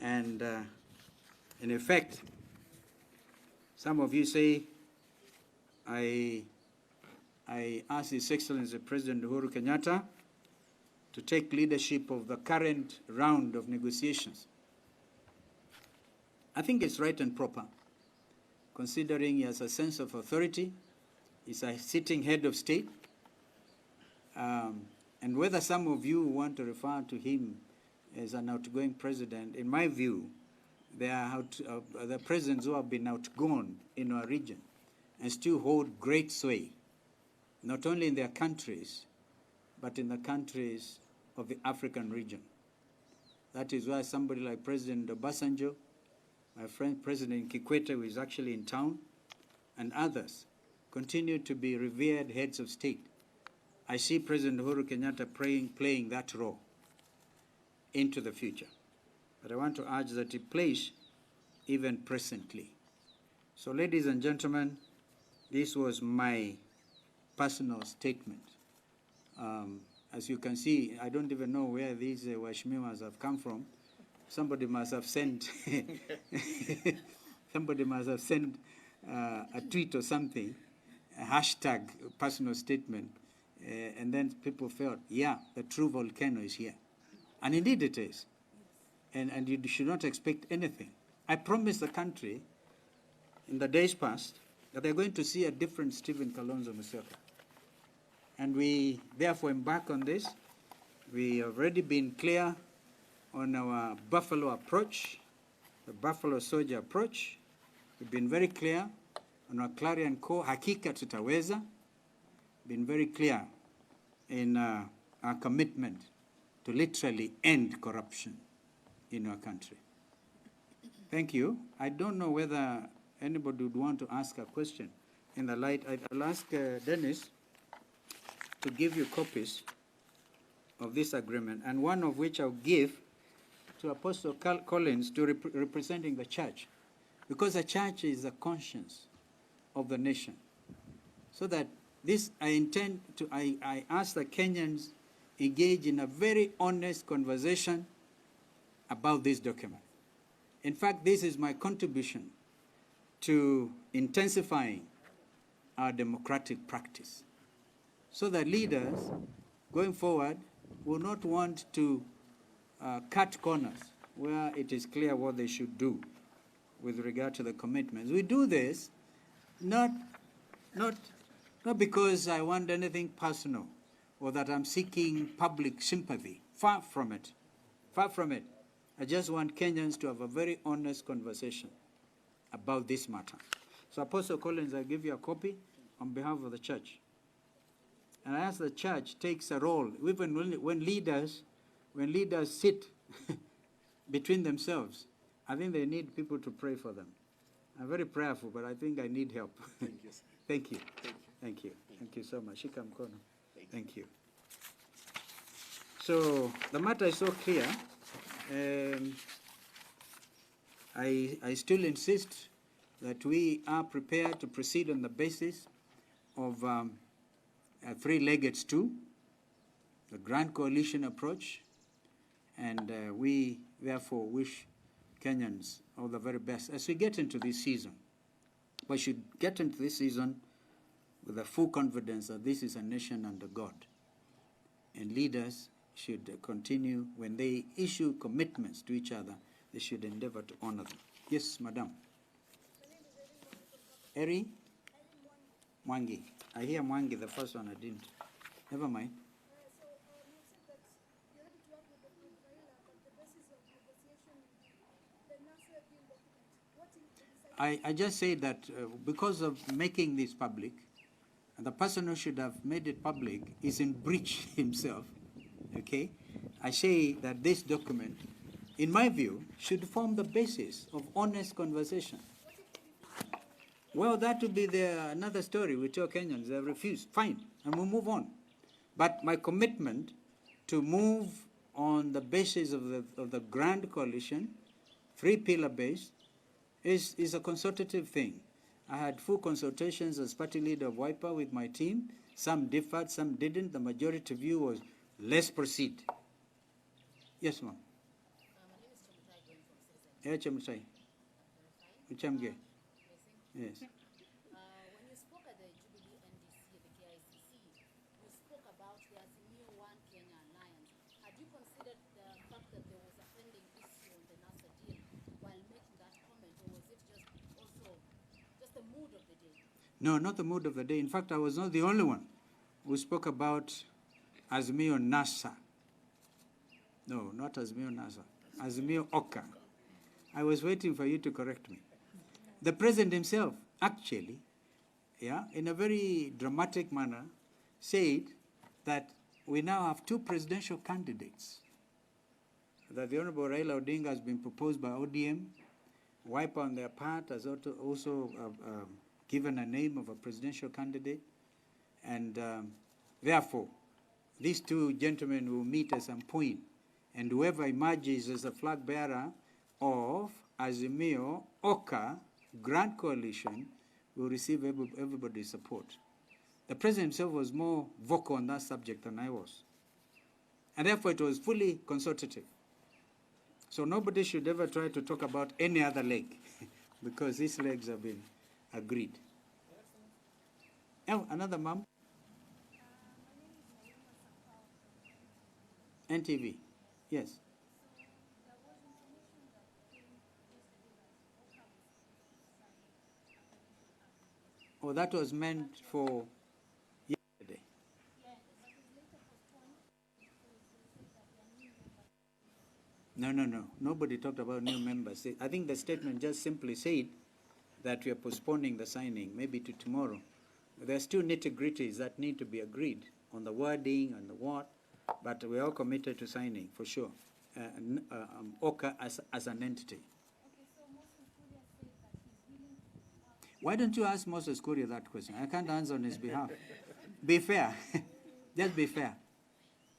And in effect, some of you say, I ask His Excellency President Uhuru Kenyatta to take leadership of the current round of negotiations. I think it's right and proper, considering he has a sense of authority, he's a sitting head of state, and whether some of you want to refer to him as an outgoing president, in my view, there are the presidents who have been outgone in our region and still hold great sway, not only in their countries, but in the countries of the African region. That is why somebody like President Obasanjo, my friend President Kikwete, who is actually in town, and others continue to be revered heads of state. I see President Uhuru Kenyatta playing that role into the future. But I want to urge that he plays even presently. So, ladies and gentlemen, this was my personal statement. As you can see, I don't even know where these washmimas have come from. Somebody must have sent somebody must have sent a tweet or something, a hashtag personal statement, and then people felt, yeah, the true volcano is here. And indeed it is. And you should not expect anything. I promised the country in the days past that they're going to see a different Stephen Kalonzo Musyoka. And we therefore embark on this. We have already been clear on our buffalo approach, the buffalo soldier approach. We've been very clear on our clarion call, hakika tutaweza. Been very clear in our commitment to literally end corruption in our country. Thank you. I don't know whether anybody would want to ask a question in the light. I'll ask Dennis to give you copies of this agreement, and one of which I'll give to Apostle Collins to representing the church, because the church is the conscience of the nation. So that this, I ask the Kenyans engage in a very honest conversation about this document. In fact, this is my contribution to intensifying our democratic practice, so that leaders going forward will not want to cut corners where it is clear what they should do with regard to the commitments. We do this not because I want anything personal or that I'm seeking public sympathy. Far from it. Far from it. I just want Kenyans to have a very honest conversation about this matter. So Apostle Collins, I give you a copy on behalf of the church. And I ask the church takes a role, even when leaders sit between themselves. I think they need people to pray for them. I'm very prayerful, but I think I need help. Thank you, sir. Thank you. Thank you. Thank you so much. Shika mkono. Thank you. So the matter is so clear. I still insist that we are prepared to proceed on the basis of a three-legged stool, the Grand Coalition approach, and we therefore wish Kenyans all the very best as we get into this season. We should get into this season with a full confidence that this is a nation under God, and leaders should continue, when they issue commitments to each other, they should endeavor to honor them. Yes, Madam. Eri Mwangi. I hear Mwangi, the first one I didn't. Never mind. I just say that because of making this public, the person who should have made it public is in breach himself, okay? I say that this document, in my view, should form the basis of honest conversation. Well, that would be another story. We tell Kenyans they have refused. Fine, and we'll move on. But my commitment to move on the basis of the Grand Coalition, three-pillar base, is a consultative thing. I had full consultations as party leader of Wiper with my team. Some differed, some didn't. The majority view was, let's proceed. Yes, ma'am. Echamsai. Uchamge. Yes. When you spoke at the Jubilee NDC, the KICC, you spoke about the Azimio One Kenya Alliance. Had you considered the fact that there was a pending issue on the NASA deal while making that comment, or was it just also just the mood of the day? No, not the mood of the day. In fact, I was not the only one who spoke about Azimio NASA. No, not Azimio NASA. Azimio Oka. I was waiting for you to correct me. The president himself, actually, in a very dramatic manner, said that we now have two presidential candidates. That the Honorable Raila Odinga has been proposed by ODM. Wiper on their part has also given a name of a presidential candidate. And therefore, these two gentlemen will meet at some point. And whoever emerges as the flag bearer of Azimio Oka Grand Coalition will receive everybody's support. The president himself was more vocal on that subject than I was. And therefore it was fully consultative. So nobody should ever try to talk about any other leg because these legs have been agreed. Oh, another mom? NTV, yes. Oh, that was meant for yesterday. No. Nobody talked about new members. I think the statement just simply said that we are postponing the signing, maybe to tomorrow. There's still nitty-gritties that need to be agreed on the wording and the what, but we're all committed to signing, for sure. OCA as an entity. Okay, so Moses Kuria said that he's willing to... Why don't you ask Moses Kuria that question? I can't answer on his behalf. Be fair. Just be fair.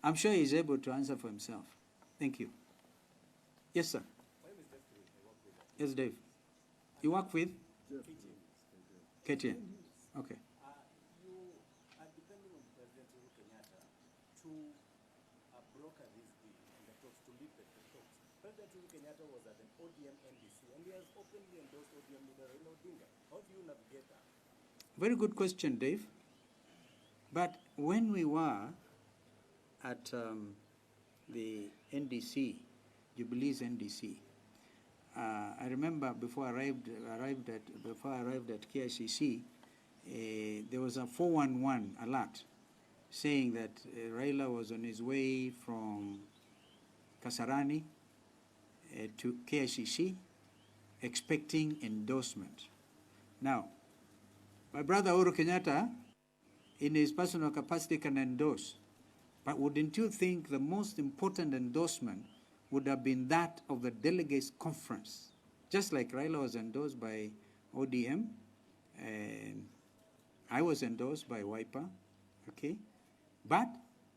I'm sure he's able to answer for himself. Thank you. Yes, sir. Yes, Dave. You work with? KTN. Okay. You are depending on President Uhuru Kenyatta to broker this deal and the talks, to lead the talks. President Uhuru Kenyatta was at an ODM NDC and he has openly endorsed ODM leader Raila Odinga. How do you navigate that? Very good question, Dave. But when we were at the NDC, Jubilee's NDC, I remember before I arrived at KICC, there was a 411 alert saying that Raila was on his way from Kasarani to KICC, expecting endorsement. Now, my brother Uhuru Kenyatta, in his personal capacity, can endorse. But wouldn't you think the most important endorsement would have been that of the delegates conference? Just like Raila was endorsed by ODM, and I was endorsed by Wiper, okay? But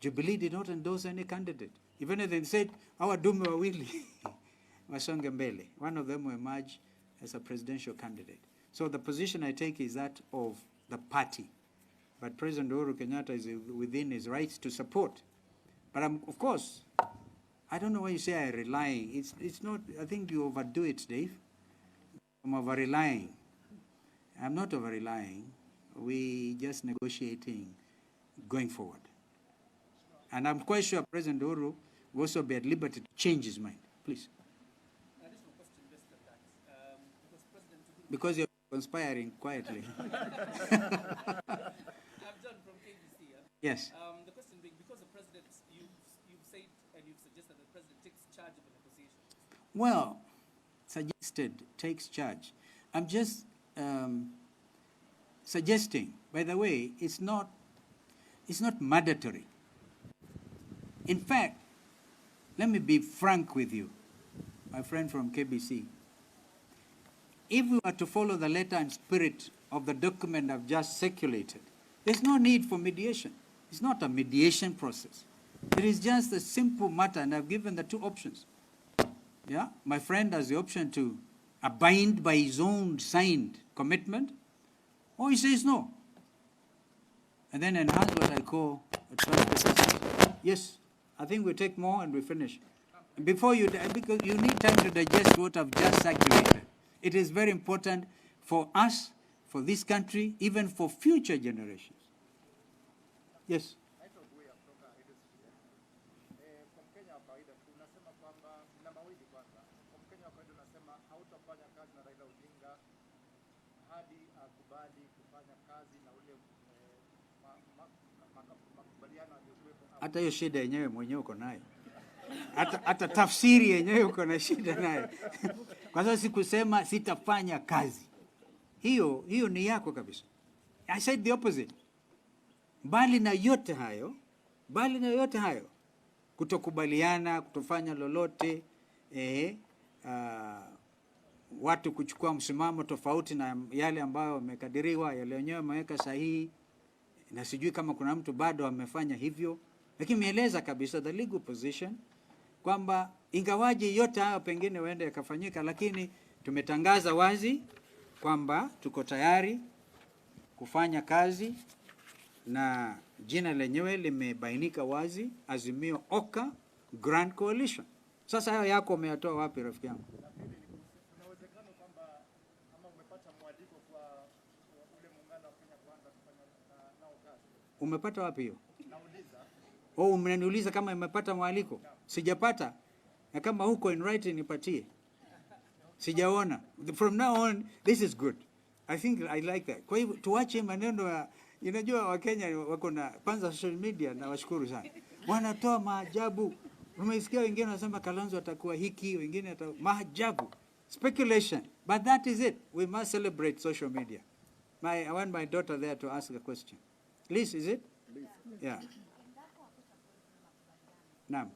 Jubilee did not endorse any candidate. Even if they said, our Dume Wawili, Wasonge Mbele, one of them will emerge as a presidential candidate. So the position I take is that of the party. But President Uhuru Kenyatta is within his rights to support. But of course, I don't know why you say I rely. It's not, I think you overdo it, Dave. I'm over-relying. I'm not over-relying. We just negotiating going forward. And I'm quite sure President Uhuru will also be at liberty to change his mind. Please. Additional question based on that. Because you're conspiring quietly. I'm John from KBC. Yes. The question being, because the president, you've said and you've suggested that the president takes charge of the negotiations. Well, suggested takes charge. I'm just suggesting. By the way, it's not mandatory. In fact, let me be frank with you, my friend from KBC. If we were to follow the letter and spirit of the document I've just circulated, there's no need for mediation. It's not a mediation process. It is just a simple matter, and I've given the two options. Yeah, my friend has the option to abide by his own signed commitment, or he says no. And then enhance what I call a trust. Yes, I think we take more and we finish. before you, because you need time to digest what I've just circulated. It is very important for us, for this country, even for future generations. Yes. Kwa Mkenya wa kawaida tunasema kwamba na mawili kwanza. Kwa Mkenya wa kawaida unasema hautafanya kazi na Raila Odinga hadi akubali kufanya kazi na ule makubaliano aliyokuwepo. Hata hiyo shida yenyewe mwenyewe uko nayo. Hata tafsiri yenyewe uko na shida nayo. Kwa sababu sikusema sitafanya kazi. Hiyo ni yako kabisa. I said the opposite. Bali na yote hayo, kutokubaliana, kutofanya lolote, watu kuchukua msimamo tofauti na yale ambayo wamekadiriwa, yale wenyewe wameweka sahihi, na sijui kama kuna mtu bado amefanya hivyo, lakini mieleza kabisa the legal position kwamba ingawaje yote hayo pengine waende yakafanyika, lakini tumetangaza wazi kwamba tuko tayari kufanya kazi na jina lenyewe limebainika wazi, Azimio Oka Grand Coalition. Sasa hayo yako umeyatoa wapi rafiki yangu? Kuna uwezekano kwamba ama umepata mwaliko kwa ule muungano wa Kenya kuanza kufanya nao kazi. Umepata wapi hiyo? Nauliza. Mnaniuliza kama imepata mwaliko? Sijapata. Na kama huko in writing nipatie. Sijaona. From now on, this is good. I think I like that. Kwa hivyo tuache maneno ya, unajua Wakenya wako na kwanza social media, na washukuru sana. Wanatoa maajabu. Umesikia wengine wanasema Kalonzo atakuwa hiki, wengine maajabu. Speculation. But that is it. We must celebrate social media. I want my daughter there to ask a question. Liz, is it? Liz. Yeah. Naam.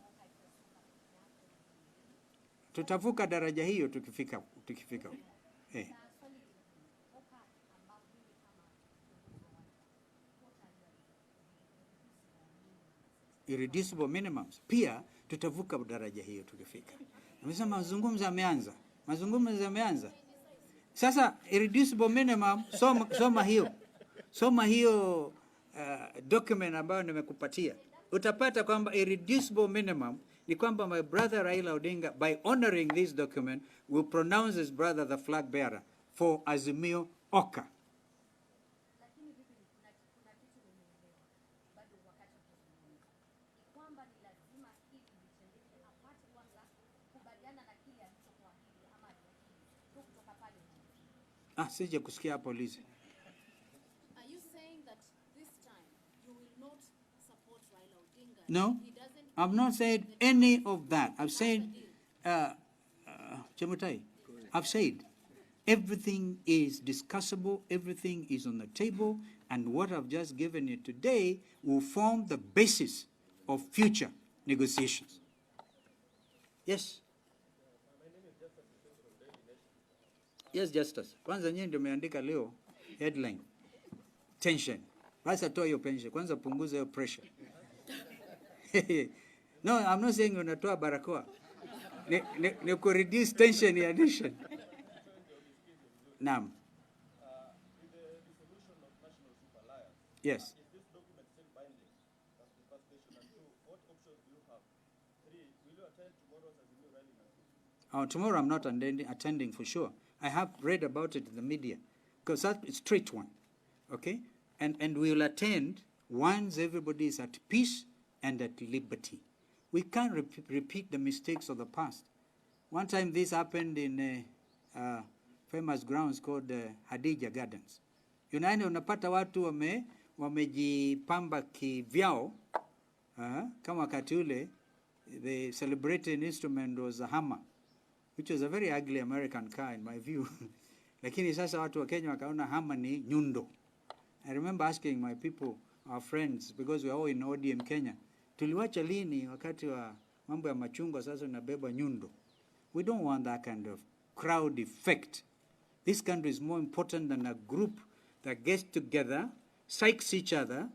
Tutavuka daraja hiyo tukifika. Irreducible minimums. Pia tutavuka daraja hiyo tukifika. Nimesema mazungumzo yameanza. Sasa irreducible minimum, soma hiyo document ambayo nimekupatia. Utapata kwamba irreducible minimum ni kwamba my brother Raila Odinga, by honoring this document, will pronounce his brother the flag bearer for Azimio Oka. Sije kusikia hapo Lizi. Are you saying that this time you will not support Raila Odinga? No, I've not said any of that. I've said, Chemutai, I've said everything is discussable, everything is on the table, and what I've just given you today will form the basis of future negotiations. Yes. Yes, Justice. Kwanza nyinyi ndio umeandika leo headline. Tension. Basi toa hiyo pension. Kwanza punguza hiyo pressure. No, I'm not saying unatoa barakoa. Ni ku reduce tension in addition. Naam. Yes. Is this document still binding? That's the first question. And two, what options do you have? Three, will you attend tomorrow's Azimio rally? Tomorrow I'm not attending for sure. I have read about it in the media, because that's a straight one, okay? And we will attend once everybody is at peace and at liberty. We can't repeat the mistakes of the past. One time this happened in famous grounds called Hadija Gardens. Unapata watu wamejipamba kivyao, kama wakati ule, the celebrated instrument was a hammer, which was a very ugly American car in my view. Lakini sasa watu wa Kenya wakaona hammer ni nyundo. I remember asking my people, our friends, because we are all in ODM Kenya, tuliwacha lini wakati wa mambo ya machungwa sasa unabeba nyundo? We don't want that kind of crowd effect. This country is more important than a group that gets together, psychs each other,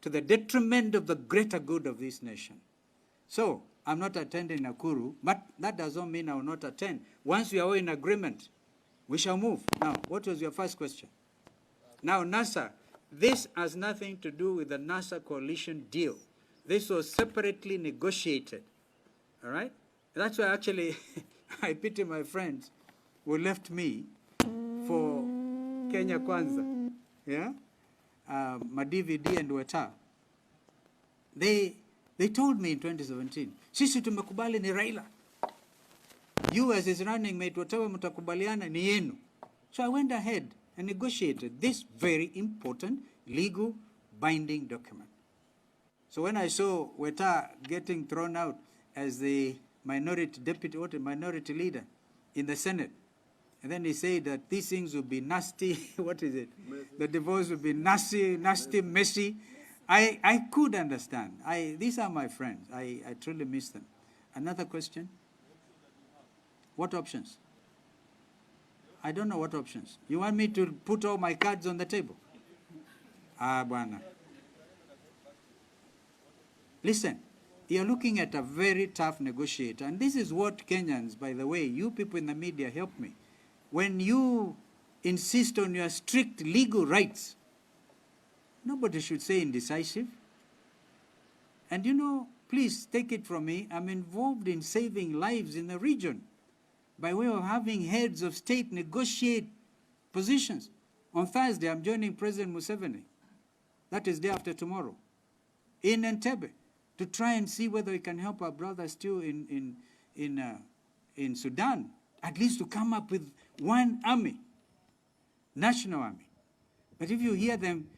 to the detriment of the greater good of this nation. So, I'm not attending Nakuru, but that does not mean I will not attend. Once we are all in agreement, we shall move. Now, what was your first question? Now, NASA, this has nothing to do with the NASA coalition deal. This was separately negotiated, all right? That's why actually I pity my friends who left me for Kenya Kwanza. Yeah? Madividi and Weta. They told me in 2017, sisi tumekubali ni Raila. You as his running mate, whatever mtakubaliana ni yenu. So I went ahead and negotiated this very important legal binding document. So when I saw Weta getting thrown out as the minority leader in the Senate, and then he said that these things would be nasty, what is it? Messy. The divorce would be nasty, messy. I could understand. These are my friends. I truly miss them. Another question? What options? I don't know what options. You want me to put all my cards on the table? Bwana. Listen, you're looking at a very tough negotiator. And this is what Kenyans, by the way, you people in the media help me. When you insist on your strict legal rights, nobody should say indecisive. And you know, please take it from me, I'm involved in saving lives in the region by way of having heads of state negotiate positions. On Thursday, I'm joining President Museveni. That is day after tomorrow. In Entebbe, to try and see whether we can help our brothers still in Sudan, at least to come up with one army, national army. But if you hear them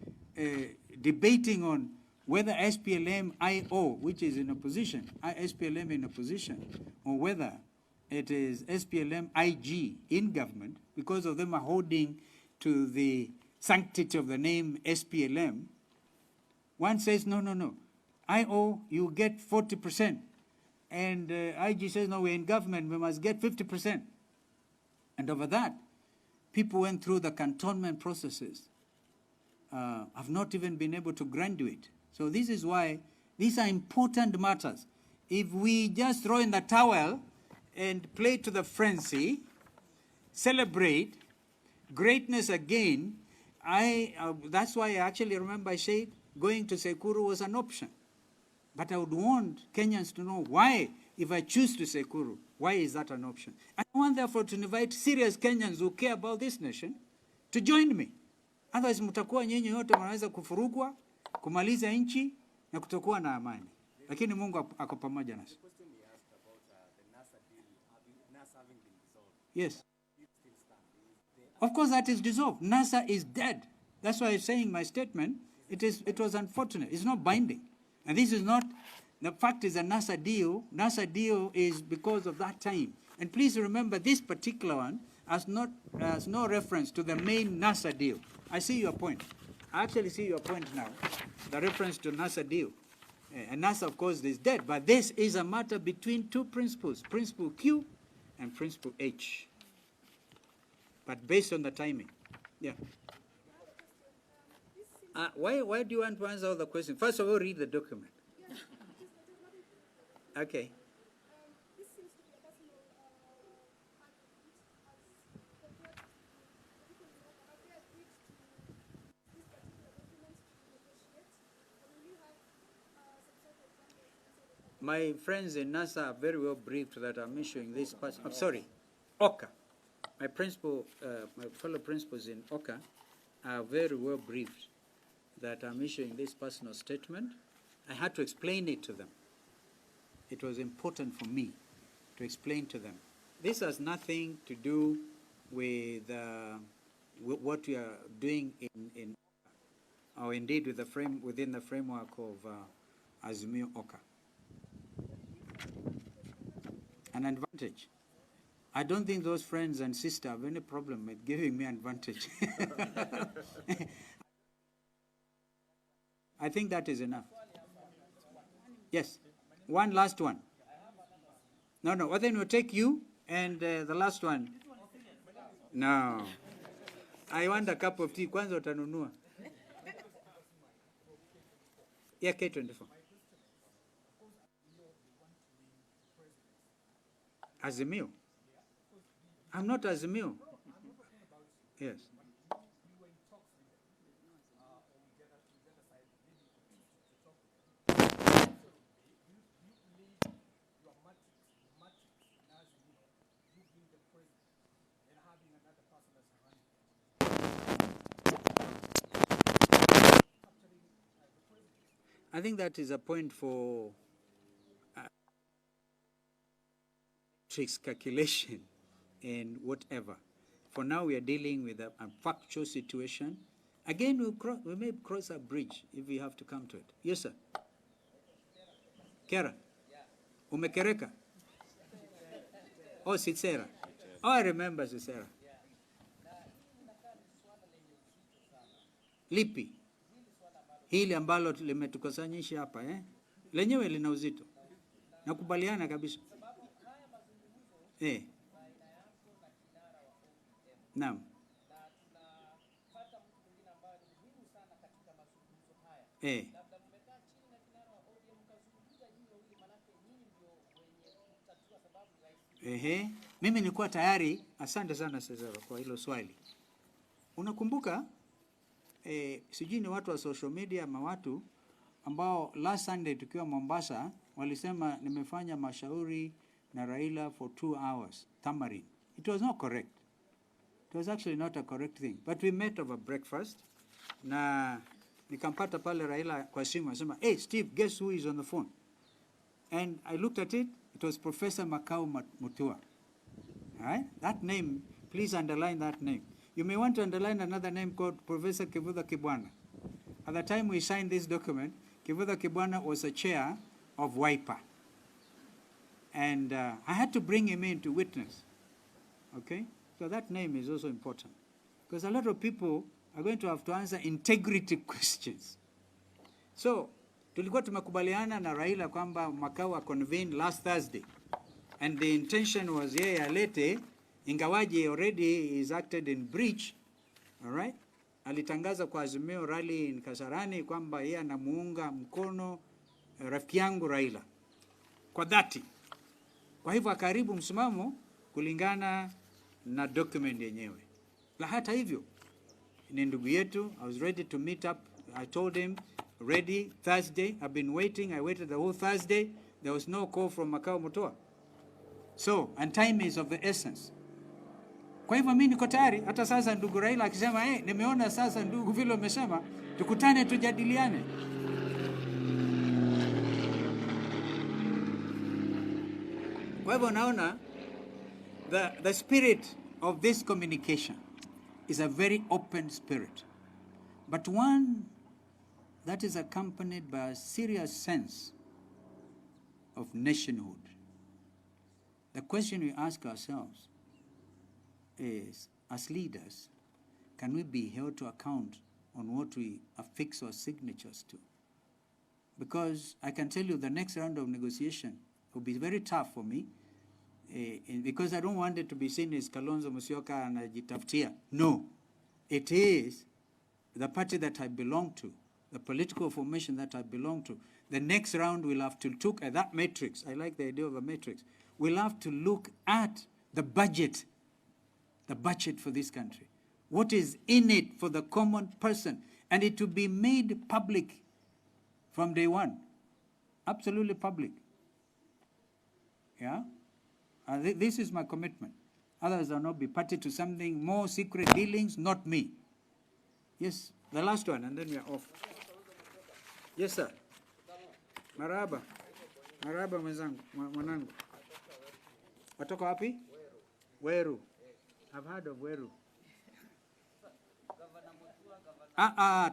debating on whether SPLM-IO, which is in opposition, SPLM in opposition, or whether it is SPLM-IG in government, because of them are holding to the sanctity of the name SPLM, one says, no. IO, you get 40%. And IG says, no, we're in government, we must get 50%. And over that, people went through the cantonment processes, have not even been able to graduate. So this is why these are important matters. If we just throw in the towel and play to the frenzy, celebrate greatness again, that's why I actually remember I said going to Sekuru was an option. But I would want Kenyans to know why, if I choose to Sekuru, why is that an option? I want therefore to invite serious Kenyans who care about this nation to join me. Otherwise mtakuwa nyinyi yote mnaweza kufurugwa, kumaliza nchi na kutokuwa na amani. Lakini Mungu ako pamoja nasi. The question he asked about the NASA deal, NASA having been dissolved. Yes. Of course that is dissolved. NASA is dead. That's why I'm saying in my statement, it was unfortunate. It's not binding. And this is not, the fact is a NASA deal is because of that time. And please remember this particular one has no reference to the main NASA deal. I see your point. I actually see your point now. The reference to NASA deal. And NASA, of course, is dead. But this is a matter between two principles, Principle Q and Principle H. But based on the timing. Yeah. Why do you want to answer all the questions? First of all, read the document. Okay. This seems to be a personal argument as compared to the people have they agreed to this particular document to negotiate? Or will you have some sort of language? My friends in NASA are very well briefed that I'm issuing this. I'm sorry, OCA. My fellow principals in OCA are very well briefed that I'm issuing this personal statement. I had to explain it to them. It was important for me to explain to them. This has nothing to do with what we are doing in or indeed with within the framework of Azimio OCA. An advantage. I don't think those friends and sisters have any problem with giving me an advantage. I think that is enough. Yes. One last one. No. Well, then we'll take you and the last one. No. I want a cup of tea. Kwanza utanunua. Yeah, K24. Azimio. I'm not Azimio. Yes. I think that is a point for tricks calculation and whatever. For now, we are dealing with a factual situation. Again, we may cross a bridge if we have to come to it. Yes, sir. Kera? Umekereka? Oh, Sitsera. Oh, I remember Sitsera. Lipi? Hili ambalo limetukosanyisha hapa, lenyewe lina uzito. Nakubaliana kabisa. Naam. Mimi nilikuwa tayari. Asante sana Cesar kwa hilo swali. Unakumbuka sijui ni watu wa social media ama watu ambao last Sunday tukiwa Mombasa walisema nimefanya mashauri na Raila for 2 hours Tamarind. It was not correct. It was actually not a correct thing. But we met over breakfast na nikampata pale Raila kwa simu asema, "Hey Steve, guess who is on the phone?" And I looked at it. It was Professor Makau Mutua. All right? That name, please underline that name. You may want to underline another name called Professor Kivutha Kibwana. At the time we signed this document, Kivutha Kibwana was a chair of WIPA. And I had to bring him in to witness. Okay? So that name is also important. Because a lot of people are going to have to answer integrity questions. So, tulikuwa tumekubaliana na Raila kwamba Makau convened last Thursday. And the intention was yeye alete, ingawaje already is acted in breach. All right? Alitangaza kwa Azimio rally in Kasarani kwamba yeye anamuunga mkono rafiki yangu Raila. Kwa dhati. Kwa hivyo akaribu msimamo kulingana na document yenyewe. La hata hivyo, ni ndugu yetu, I was ready to meet up. I told him, ready, Thursday. I've been waiting. I waited the whole Thursday. There was no call from Makau Mutua. So, and time is of the essence. Kwa hivyo mimi niko tayari. Hata sasa ndugu Raila akisema, nimeona sasa ndugu vile umesema, tukutane tujadiliane. Kwa hivyo naona the spirit of this communication is a very open spirit, but one that is accompanied by a serious sense of nationhood. The question we ask ourselves is, as leaders, can we be held to account on what we affix our signatures to? Because I can tell you the next round of negotiation will be very tough for me, because I don't want it to be seen as Kalonzo, Musyoka and Ajitaftia. No, it is the party that I belong to, the political formation that I belong to. The next round we'll have to look at that matrix. I like the idea of a matrix. We'll have to look at the budget for this country. What is in it for the common person? And it will be made public from day one. Absolutely public. Yeah? This is my commitment. Others will not be party to something more secret dealings, not me. Yes, the last one, and then we are off. Yes, sir. Maraba. Maraba mwanangu. Watoka wapi? Weru. I've heard of Weru.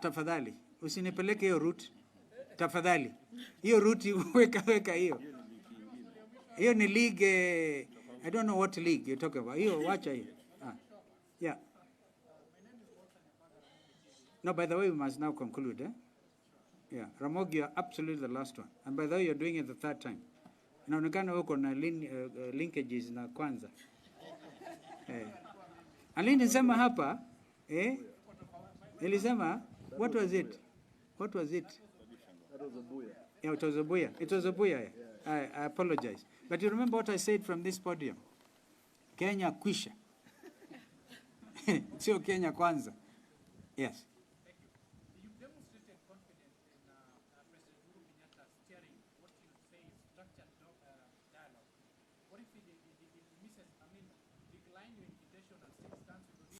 Tafadhali. Usinipeleke hiyo route. Tafadhali. Hiyo route weka hiyo. Hiyo ni league, I don't know what league you're talking about. Hiyo wacha hiyo. Yeah. No, by the way, we must now conclude. Yeah, Ramogi, you're absolutely the last one. And by the way, you're doing it the third time. Inaonekana huko na linkages na kwanza. Alinisema hapa, nilisema, what was it? What was it? That was a buya. Yeah, it was a buya. It was a buya. I apologize. But you remember what I said from this podium? Kenya kwisha. Sio Kenya kwanza. Yes.